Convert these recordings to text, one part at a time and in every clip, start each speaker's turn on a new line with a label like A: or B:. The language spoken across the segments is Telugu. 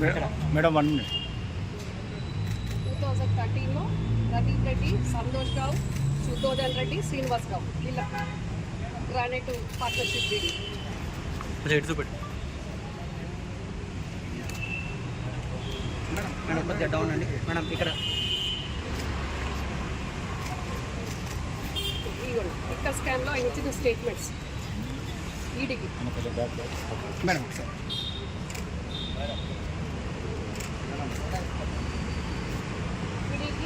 A: Madam 1 minute.
B: 2013లో ప్రదీప్ రెడ్డి, సంతోష్ రావు, సుధోదన్ రెడ్డి, శ్రీనివాస్ రావు వీళ్ళ గ్రానైట్ పార్ట్నర్షిప్ డీడీ.
C: మేడం కొద్దిగా డౌన్ అండి మేడం. ఇక్కడ
B: ఇక్కడ స్కాన్లో ఆయన ఇచ్చిన స్టేట్మెంట్స్ ఈడీకి
C: మేడం సార్
B: ఈడీకి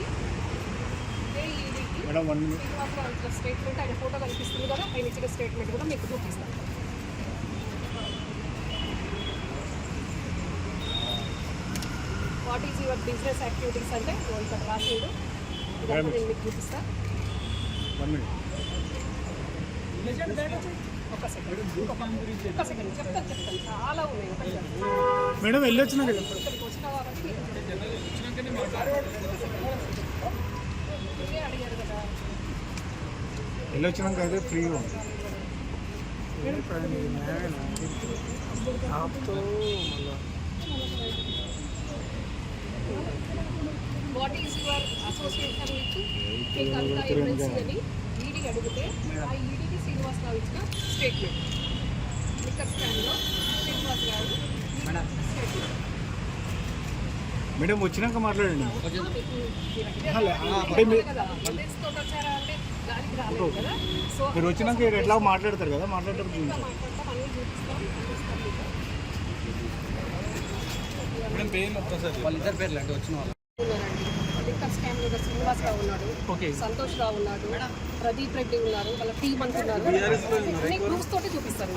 A: మేడం 1 minute.
B: శ్రీనివాసరావు ఇచ్చిన స్టేట్మెంట్ ఆయన ఫోటో కనిపిస్తుంది కదా, ఆయన ఇచ్చిన స్టేట్మెంట్ కూడా మీకు చూపిస్తాను. What is your business activities అంటే ఇక్కడ రాసేడు ఇదంతా నేను మీకు చూపిస్తాను.
A: 1 minute.
B: ఒక సెకండ్ చెప్తాను చాలా ఉన్నాయి.
A: మేడం వెళ్ళొచ్చినా కదా
B: ఇక్కడికి వచ్చిన వారికి మీరే అడిగారు కదా.
A: వెళ్ళొచ్చినాక అయితే ఫ్రీగా ఉంది.
B: What is your association with Kavitha MLC అని ఈడీ అడిగితే ఆ ఈడీకి శ్రీనివాసరావు ఇచ్చిన స్టేట్మెంట్ లిక్కర్ స్కాన్లో శ్రీనివాస్ గారు స్టేట్మెంట్.
A: మేడం వచ్చినాక మాట్లాడండి.
B: వచ్చారా అంటే దానికి రాలేదు కదా. సో
A: మీరు వచ్చినాక ఎట్లా మాట్లాడతారు కదా, మాట్లాడేటప్పుడు
B: మాట్లాడతాం, అన్నీ చూపిస్తాం.
C: వాళ్ళిద్దరు పేర్లు అంటే వచ్చిన వాళ్ళు
B: లిక్కర్ స్కామ్ మీద శ్రీనివాసరావు ఉన్నాడు, సంతోష్ రావు ఉన్నాడు, ప్రదీప్ రెడ్డి ఉన్నారు, వాళ్ళ టీం అంతా ఉన్నారు. అన్ని ప్రూఫ్స్ తోటి చూపిస్తారు.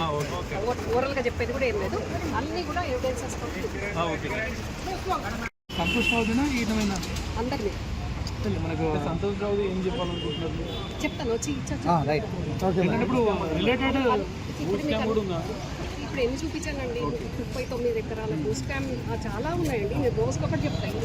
B: ఓవరాల్గా చెప్పేది కూడా ఏం లేదు, అన్ని కూడా ఎవిడెన్సెస్ తోటి
A: సంతోష్ రావునా ఈయనమైనా
B: అందరినీ
A: మనకు సంతోష్ రావు ఏం చెప్పాలనుకుంటున్నారు
B: చెప్తాను. వచ్చి
C: రైట్
A: ఇప్పుడు రిలేటెడ్
B: ఇప్పుడు ఎన్ని చూపించానండి? 39 ఎకరాల భూ స్కామ్ చాలా ఉన్నాయండి. నేను రోజుకొకటి చెప్తాను.